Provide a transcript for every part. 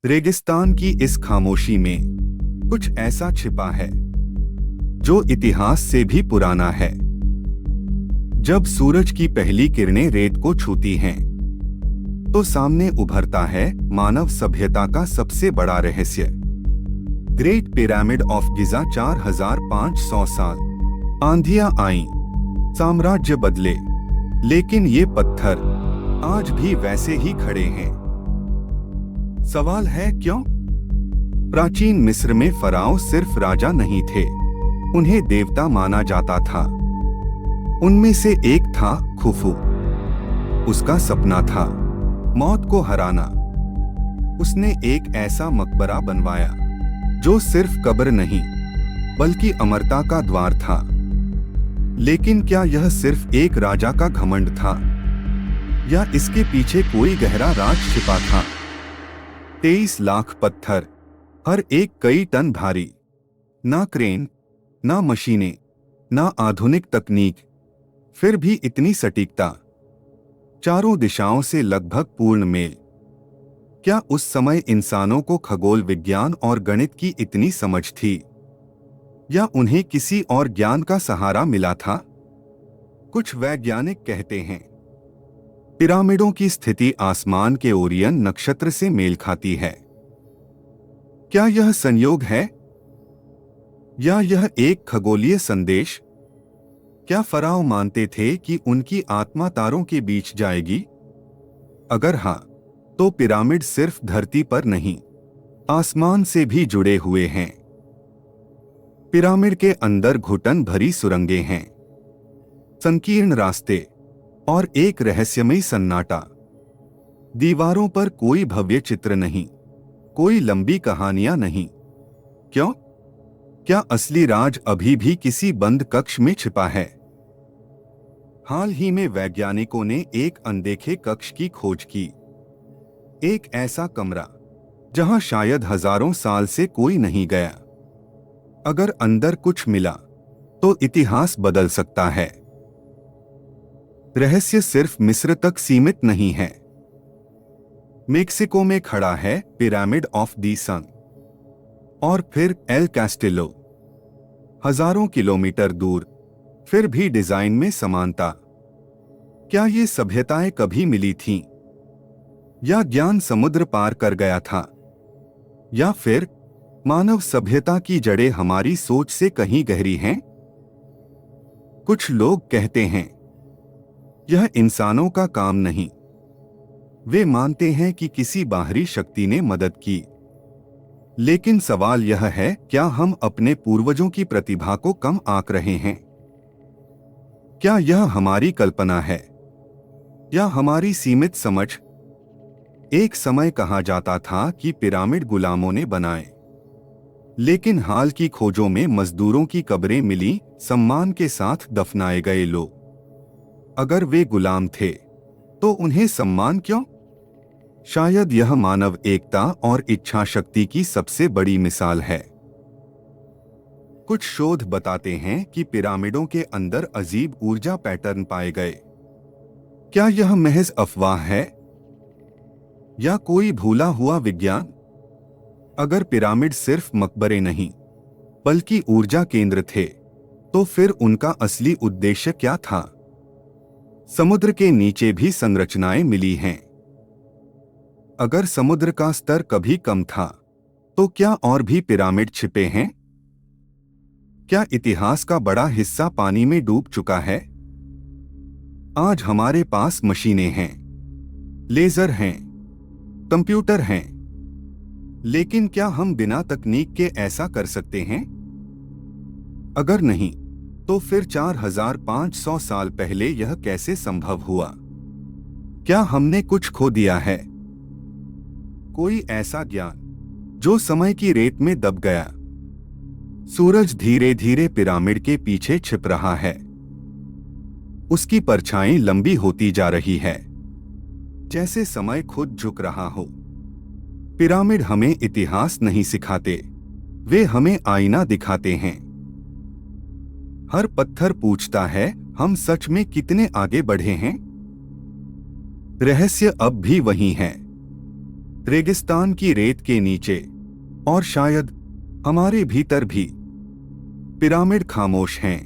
रेगिस्तान की इस खामोशी में कुछ ऐसा छिपा है जो इतिहास से भी पुराना है। जब सूरज की पहली किरणें रेत को छूती हैं, तो सामने उभरता है मानव सभ्यता का सबसे बड़ा रहस्य। ग्रेट पिरामिड ऑफ गिजा 4500 साल। आंधियां आईं, साम्राज्य बदले, लेकिन ये पत्थर आज भी वैसे ही खड़े हैं। सवाल है क्यों? प्राचीन मिस्र में फराओ सिर्फ राजा नहीं थे, उन्हें देवता माना जाता था। उनमें से एक था खुफू। उसका सपना था मौत को हराना। उसने एक ऐसा मकबरा बनवाया जो सिर्फ कब्र नहीं बल्कि अमरता का द्वार था। लेकिन क्या यह सिर्फ एक राजा का घमंड था, या इसके पीछे कोई गहरा राज छिपा था? 23 लाख पत्थर, हर एक कई टन भारी। ना क्रेन, ना मशीनें, ना आधुनिक तकनीक, फिर भी इतनी सटीकता। चारों दिशाओं से लगभग पूर्ण मेल। क्या उस समय इंसानों को खगोल विज्ञान और गणित की इतनी समझ थी, या उन्हें किसी और ज्ञान का सहारा मिला था? कुछ वैज्ञानिक कहते हैं पिरामिडों की स्थिति आसमान के ओरियन नक्षत्र से मेल खाती है। क्या यह संयोग है, या यह एक खगोलीय संदेश? क्या फराओ मानते थे कि उनकी आत्मा तारों के बीच जाएगी? अगर हां, तो पिरामिड सिर्फ धरती पर नहीं, आसमान से भी जुड़े हुए हैं। पिरामिड के अंदर घुटन भरी सुरंगें हैं, संकीर्ण रास्ते और एक रहस्यमयी सन्नाटा। दीवारों पर कोई भव्य चित्र नहीं, कोई लंबी कहानियां नहीं। क्यों? क्या असली राज अभी भी किसी बंद कक्ष में छिपा है? हाल ही में वैज्ञानिकों ने एक अनदेखे कक्ष की खोज की। एक ऐसा कमरा जहां शायद हजारों साल से कोई नहीं गया। अगर अंदर कुछ मिला तो इतिहास बदल सकता है। रहस्य सिर्फ मिस्र तक सीमित नहीं है। मेक्सिको में खड़ा है पिरामिड ऑफ दी सन, और फिर एल कैस्टिलो, हजारों किलोमीटर दूर, फिर भी डिजाइन में समानता। क्या ये सभ्यताएं कभी मिली थीं, या ज्ञान समुद्र पार कर गया था, या फिर मानव सभ्यता की जड़ें हमारी सोच से कहीं गहरी हैं? कुछ लोग कहते हैं यह इंसानों का काम नहीं। वे मानते हैं कि किसी बाहरी शक्ति ने मदद की। लेकिन सवाल यह है, क्या हम अपने पूर्वजों की प्रतिभा को कम आंक रहे हैं? क्या यह हमारी कल्पना है, या हमारी सीमित समझ? एक समय कहा जाता था कि पिरामिड गुलामों ने बनाए, लेकिन हाल की खोजों में मजदूरों की कब्रें मिली, सम्मान के साथ दफनाए गए लोग। अगर वे गुलाम थे तो उन्हें सम्मान क्यों? शायद यह मानव एकता और इच्छा शक्ति की सबसे बड़ी मिसाल है। कुछ शोध बताते हैं कि पिरामिडों के अंदर अजीब ऊर्जा पैटर्न पाए गए। क्या यह महज अफवाह है, या कोई भूला हुआ विज्ञान? अगर पिरामिड सिर्फ मकबरे नहीं बल्कि ऊर्जा केंद्र थे, तो फिर उनका असली उद्देश्य क्या था? समुद्र के नीचे भी संरचनाएं मिली हैं। अगर समुद्र का स्तर कभी कम था, तो क्या और भी पिरामिड छिपे हैं? क्या इतिहास का बड़ा हिस्सा पानी में डूब चुका है? आज हमारे पास मशीनें हैं, लेजर हैं, कंप्यूटर हैं, लेकिन क्या हम बिना तकनीक के ऐसा कर सकते हैं? अगर नहीं, तो फिर 4500 साल पहले यह कैसे संभव हुआ? क्या हमने कुछ खो दिया है? कोई ऐसा ज्ञान जो समय की रेत में दब गया? सूरज धीरे धीरे पिरामिड के पीछे छिप रहा है। उसकी परछाई लंबी होती जा रही है, जैसे समय खुद झुक रहा हो। पिरामिड हमें इतिहास नहीं सिखाते, वे हमें आईना दिखाते हैं। हर पत्थर पूछता है, हम सच में कितने आगे बढ़े हैं? रहस्य अब भी वही है। रेगिस्तान की रेत के नीचे और शायद हमारे भीतर भी पिरामिड खामोश हैं,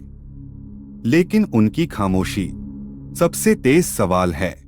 लेकिन उनकी खामोशी सबसे तेज सवाल है।